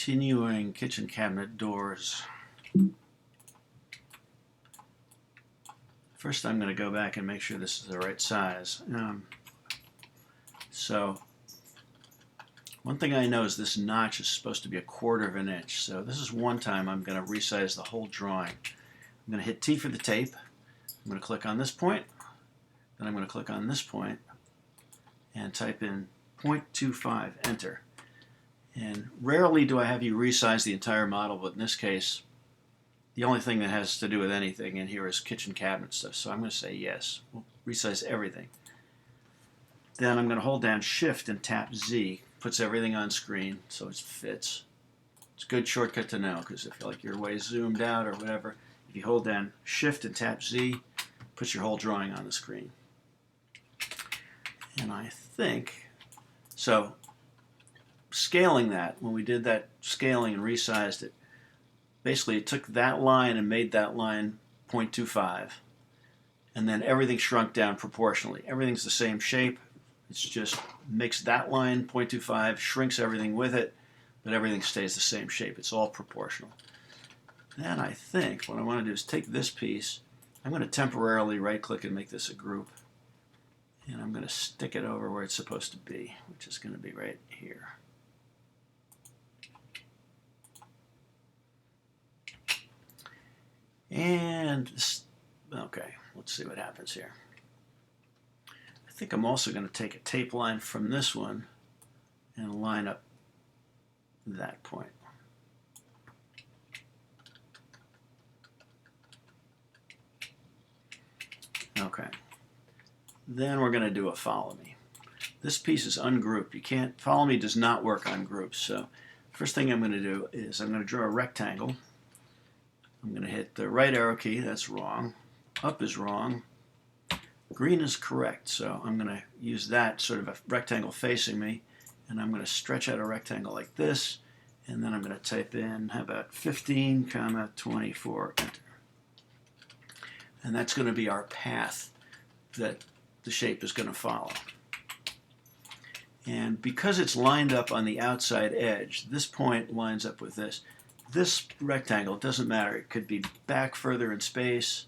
Continuing kitchen cabinet doors. First I'm going to go back and make sure this is the right size. So one thing I know is this notch is supposed to be 1/4 of an inch. So this is one time I'm going to resize the whole drawing. I'm going to hit T for the tape. I'm going to click on this point. Then I'm going to click on this point and type in 0.25, enter. And rarely do I have you resize the entire model, but in this case, the only thing that has to do with anything in here is kitchen cabinet stuff. So I'm going to say yes. We'll resize everything. Then I'm going to hold down Shift and tap Z. Puts everything on screen so it fits. It's a good shortcut to know because if you're way zoomed out or whatever, if you hold down Shift and tap Z, puts your whole drawing on the screen. And I think, so scaling that, when we did that scaling and resized it, basically it took that line and made that line 0.25, and then everything shrunk down proportionally. Everything's the same shape. It's just makes that line 0.25, shrinks everything with it, but everything stays the same shape. It's all proportional. Then I think what I want to do is take this piece. I'm going to temporarily right-click and make this a group. And I'm going to stick it over where it's supposed to be, which is going to be right here. And, okay, let's see what happens here. I think I'm also going to take a tape line from this one and line up that point. Okay. Then we're going to do a follow me. This piece is ungrouped. You can't, follow me does not work on groups. So first thing I'm going to do is I'm going to draw a rectangle. I'm going to hit the right arrow key. That's wrong. Up is wrong. Green is correct. So I'm going to use that sort of a rectangle facing me, and I'm going to stretch out a rectangle like this, and then I'm going to type in, how about 15, 24, enter. And that's going to be our path that the shape is going to follow. And because it's lined up on the outside edge, this point lines up with this. This rectangle, it doesn't matter. It could be back further in space.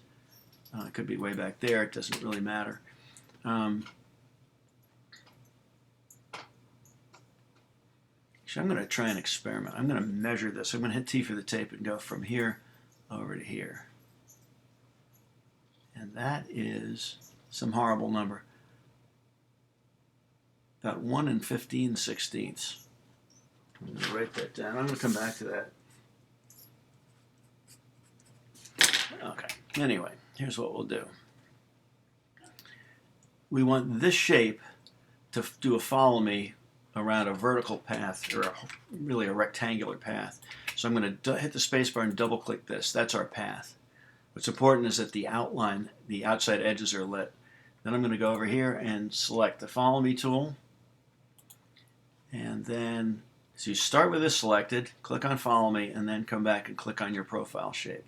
It could be way back there. It doesn't really matter. So I'm going to try an experiment. I'm going to measure this. I'm going to hit T for the tape and go from here over to here. And that is some horrible number. About 1 15/16. I'm going to write that down. I'm going to come back to that. Okay. Anyway, here's what we'll do. We want this shape to do a follow me around a vertical path, or really a rectangular path. So I'm going to hit the spacebar and double click this. That's our path. What's important is that the outline, the outside edges are lit. Then I'm going to go over here and select the follow me tool. And then, so you start with this selected, click on follow me, and then come back and click on your profile shape.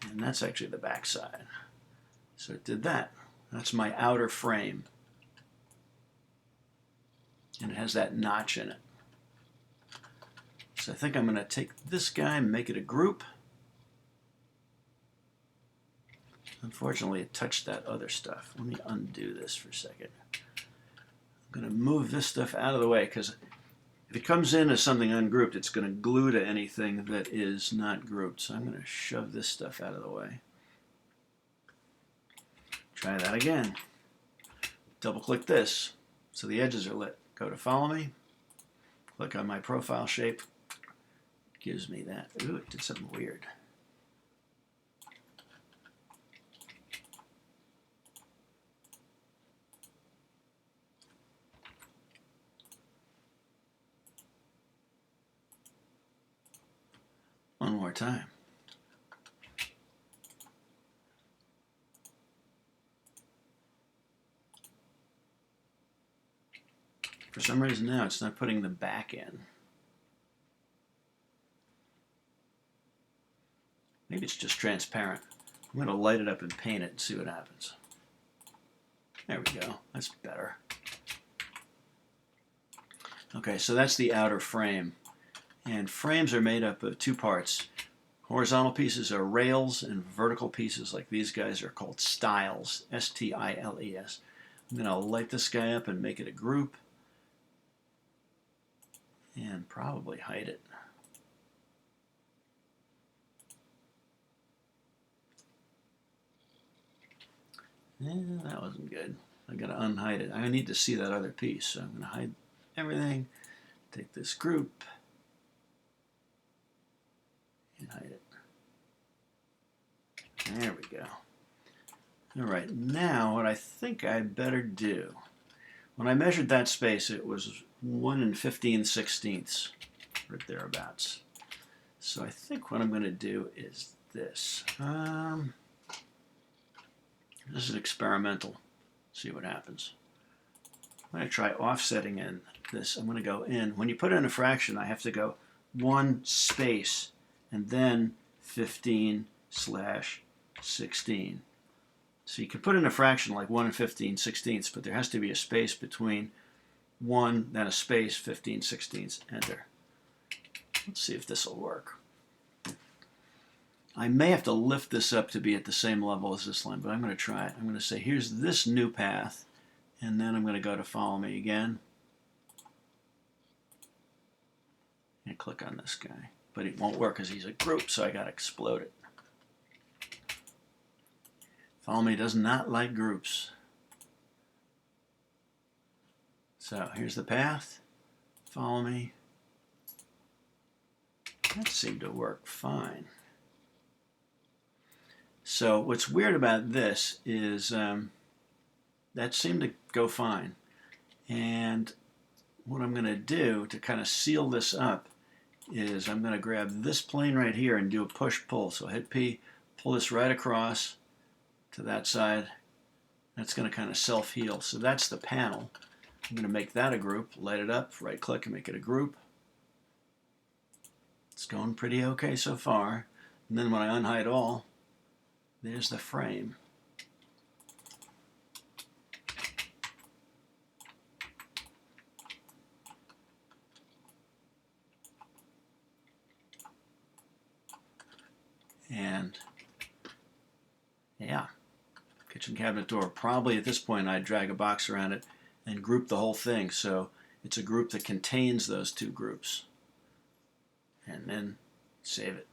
And that's actually the back side. So it did that. That's my outer frame. And it has that notch in it. So I think I'm going to take this guy and make it a group. Unfortunately, it touched that other stuff. Let me undo this for a second. I'm going to move this stuff out of the way because if it comes in as something ungrouped, it's going to glue to anything that is not grouped. So I'm going to shove this stuff out of the way. Try that again. Double click this so the edges are lit. Go to follow me. Click on my profile shape. Gives me that. Ooh, it did something weird. One more time. For some reason now it's not putting the back in. Maybe it's just transparent. I'm going to light it up and paint it and see what happens. There we go. That's better. Okay, so that's the outer frame. And frames are made up of two parts. Horizontal pieces are rails, and vertical pieces like these guys are called stiles, S-T-I-L-E-S. I'm going to light this guy up and make it a group, and probably hide it. Yeah, that wasn't good. I got to unhide it. I need to see that other piece, so I'm going to hide everything. Take this group and hide it. There we go. All right, now what I think I better do, when I measured that space, it was 1 15/16, right thereabouts. So I think what I'm going to do is this. This is experimental. See what happens. I'm going to try offsetting in this. I'm going to go in. When you put in a fraction, I have to go 1 space and then 15/16. So you can put in a fraction like 1 15/16, but there has to be a space between 1, then a space, 15/16, enter. Let's see if this will work. I may have to lift this up to be at the same level as this line, but I'm going to try it. I'm going to say, here's this new path, and then I'm going to go to follow me again, and click on this guy. But it won't work because he's a group, so I got to explode it. Follow me does not like groups. So here's the path. Follow me. That seemed to work fine. So what's weird about this is that seemed to go fine. And what I'm going to do to kind of seal this up is I'm going to grab this plane right here and do a push-pull. So hit P, pull this right across to that side. That's going to kind of self-heal. So that's the panel. I'm going to make that a group, light it up, right-click and make it a group. It's going pretty okay so far. And then when I unhide all, there's the frame. And yeah, kitchen cabinet door. Probably at this point I'd drag a box around it and group the whole thing so it's a group that contains those two groups. And then save it.